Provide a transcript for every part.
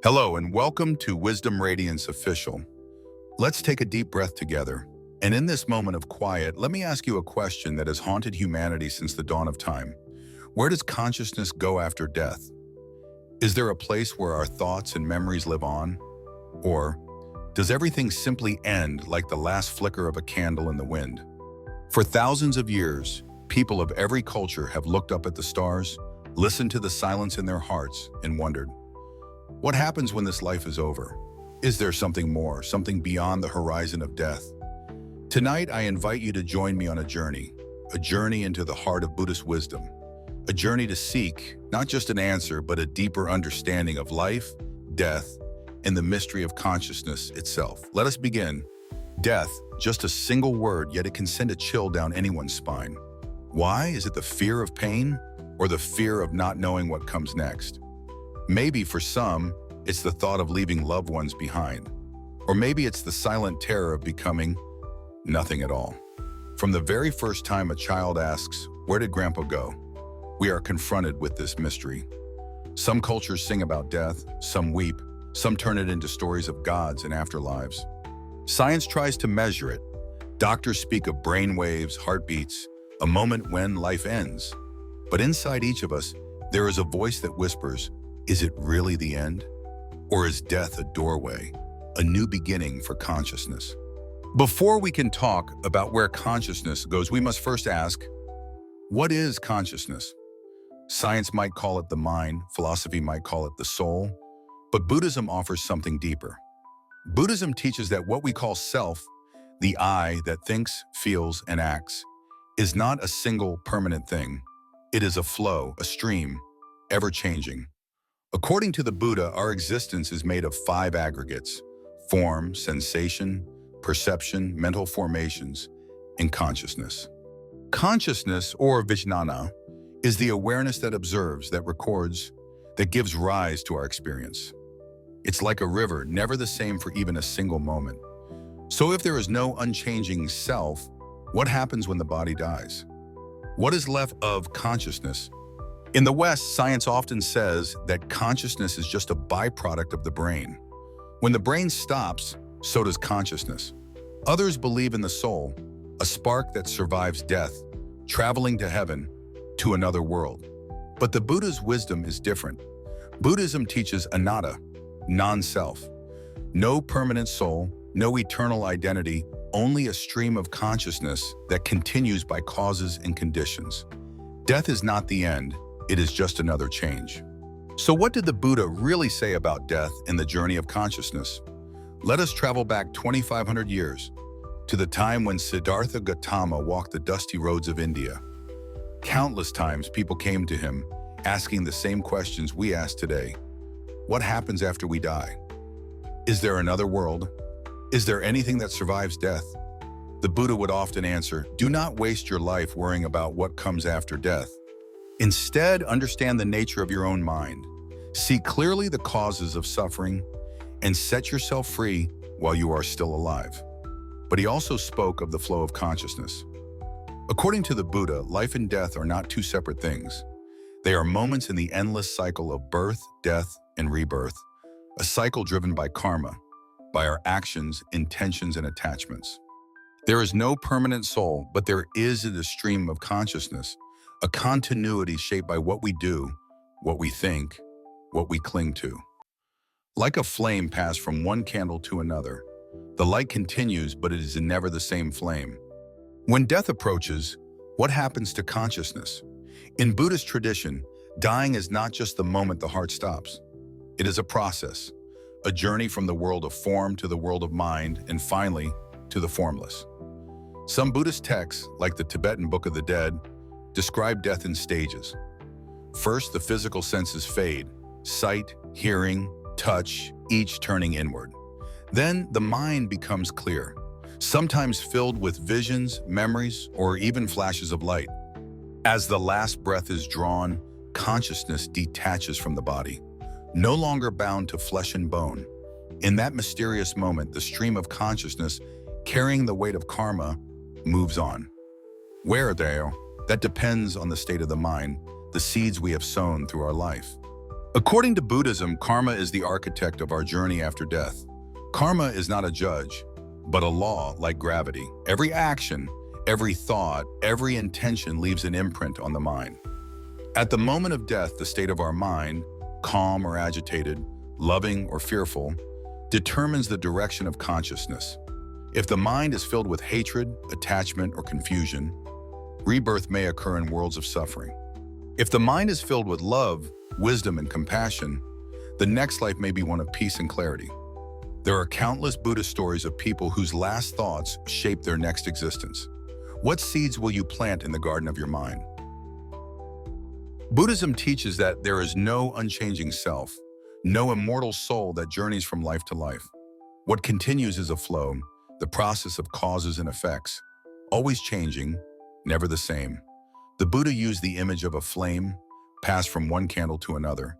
Hello and welcome to Wisdom Radiance Official. Let's take a deep breath together. And in this moment of quiet, let me ask you a question that has haunted humanity since the dawn of time. Where does consciousness go after death? Is there a place where our thoughts and memories live on? Or does everything simply end like the last flicker of a candle in the wind? For thousands of years, people of every culture have looked up at the stars, listened to the silence in their hearts, and wondered, what happens when this life is over? Is there something more, something beyond the horizon of death? Tonight, I invite you to join me on a journey into the heart of Buddhist wisdom, a journey to seek not just an answer, but a deeper understanding of life, death, and the mystery of consciousness itself. Let us begin. Death, just a single word, yet it can send a chill down anyone's spine. Why? Is it the fear of pain or the fear of not knowing what comes next? Maybe for some, it's the thought of leaving loved ones behind. Or maybe it's the silent terror of becoming nothing at all. From the very first time a child asks, "Where did Grandpa go?" we are confronted with this mystery. Some cultures sing about death, some weep, some turn it into stories of gods and afterlives. Science tries to measure it. Doctors speak of brain waves, heartbeats, a moment when life ends. But inside each of us, there is a voice that whispers, is it really the end? Or is death a doorway, a new beginning for consciousness? Before we can talk about where consciousness goes, we must first ask, what is consciousness? Science might call it the mind, philosophy might call it the soul, but Buddhism offers something deeper. Buddhism teaches that what we call self, the I that thinks, feels, and acts, is not a single permanent thing. It is a flow, a stream, ever-changing. According to the Buddha, our existence is made of 5 aggregates: form, sensation, perception, mental formations, and consciousness. Consciousness, or vijnana, is the awareness that observes, that records, that gives rise to our experience. It's like a river, never the same for even a single moment. So if there is no unchanging self, what happens when the body dies? What is left of consciousness? In the West, science often says that consciousness is just a byproduct of the brain. When the brain stops, so does consciousness. Others believe in the soul, a spark that survives death, traveling to heaven, to another world. But the Buddha's wisdom is different. Buddhism teaches anatta, non-self. No permanent soul, no eternal identity, only a stream of consciousness that continues by causes and conditions. Death is not the end. It is just another change. So what did the Buddha really say about death in the journey of consciousness? Let us travel back 2,500 years to the time when Siddhartha Gautama walked the dusty roads of India. Countless times people came to him asking the same questions we ask today. What happens after we die? Is there another world? Is there anything that survives death? The Buddha would often answer, do not waste your life worrying about what comes after death. Instead, understand the nature of your own mind. See clearly the causes of suffering and set yourself free while you are still alive. But he also spoke of the flow of consciousness. According to the Buddha, life and death are not two separate things. They are moments in the endless cycle of birth, death, and rebirth, a cycle driven by karma, by our actions, intentions, and attachments. There is no permanent soul, but there is a stream of consciousness, a continuity shaped by what we do, what we think, what we cling to. Like a flame passed from one candle to another, the light continues, but it is never the same flame. When death approaches, what happens to consciousness? In Buddhist tradition, dying is not just the moment the heart stops. It is a process, a journey from the world of form to the world of mind, and finally, to the formless. Some Buddhist texts, like the Tibetan Book of the Dead, describe death in stages. First, the physical senses fade, sight, hearing, touch, each turning inward. Then the mind becomes clear, sometimes filled with visions, memories, or even flashes of light. As the last breath is drawn, consciousness detaches from the body, no longer bound to flesh and bone. In that mysterious moment, the stream of consciousness, carrying the weight of karma, moves on. Where, though? That depends on the state of the mind, the seeds we have sown through our life. According to Buddhism, karma is the architect of our journey after death. Karma is not a judge, but a law like gravity. Every action, every thought, every intention leaves an imprint on the mind. At the moment of death, the state of our mind, calm or agitated, loving or fearful, determines the direction of consciousness. If the mind is filled with hatred, attachment, or confusion, rebirth may occur in worlds of suffering. If the mind is filled with love, wisdom, and compassion, the next life may be one of peace and clarity. There are countless Buddhist stories of people whose last thoughts shape their next existence. What seeds will you plant in the garden of your mind? Buddhism teaches that there is no unchanging self, no immortal soul that journeys from life to life. What continues is a flow, the process of causes and effects, always changing, never the same. The Buddha used the image of a flame, passed from one candle to another.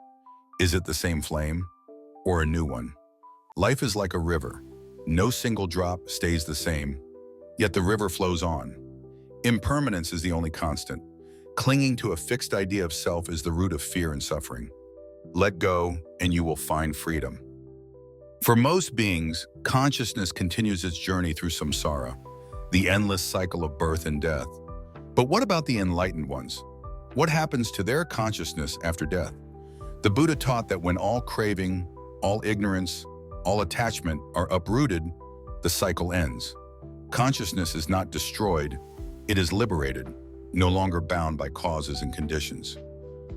Is it the same flame or a new one? Life is like a river. No single drop stays the same, yet the river flows on. Impermanence is the only constant. Clinging to a fixed idea of self is the root of fear and suffering. Let go, and you will find freedom. For most beings, consciousness continues its journey through samsara, the endless cycle of birth and death. But what about the enlightened ones? What happens to their consciousness after death? The Buddha taught that when all craving, all ignorance, all attachment are uprooted, the cycle ends. Consciousness is not destroyed, it is liberated, no longer bound by causes and conditions.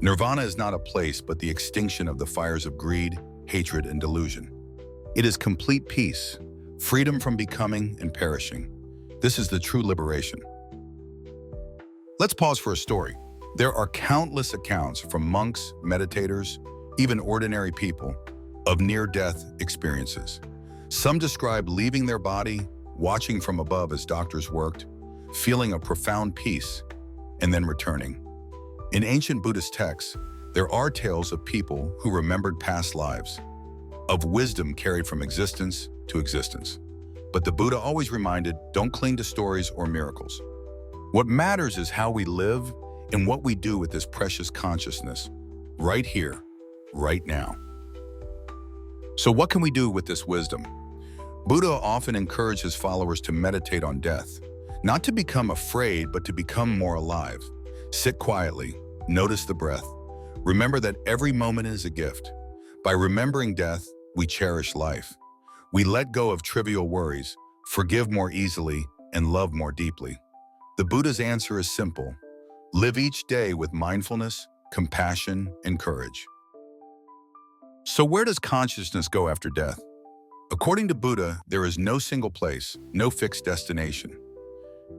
Nirvana is not a place, but the extinction of the fires of greed, hatred, and delusion. It is complete peace, freedom from becoming and perishing. This is the true liberation. Let's pause for a story. There are countless accounts from monks, meditators, even ordinary people, of near-death experiences. Some describe leaving their body, watching from above as doctors worked, feeling a profound peace, and then returning. In ancient Buddhist texts, there are tales of people who remembered past lives, of wisdom carried from existence to existence. But the Buddha always reminded, don't cling to stories or miracles. What matters is how we live and what we do with this precious consciousness, right here, right now. So what can we do with this wisdom? Buddha often encouraged his followers to meditate on death, not to become afraid, but to become more alive. Sit quietly, notice the breath. Remember that every moment is a gift. By remembering death, we cherish life. We let go of trivial worries, forgive more easily, and love more deeply. The Buddha's answer is simple. Live each day with mindfulness, compassion, and courage. So where does consciousness go after death? According to Buddha, there is no single place, no fixed destination.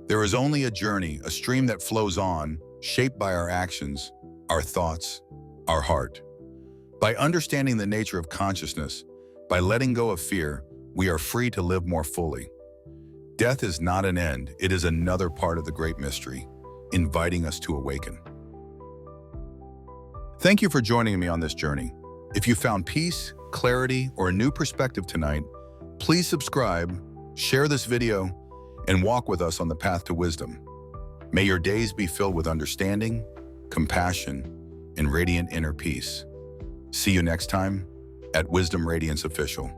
There is only a journey, a stream that flows on, shaped by our actions, our thoughts, our heart. By understanding the nature of consciousness, by letting go of fear, we are free to live more fully. Death is not an end, it is another part of the great mystery, inviting us to awaken. Thank you for joining me on this journey. If you found peace, clarity, or a new perspective tonight, please subscribe, share this video, and walk with us on the path to wisdom. May your days be filled with understanding, compassion, and radiant inner peace. See you next time at Wisdom Radiance Official.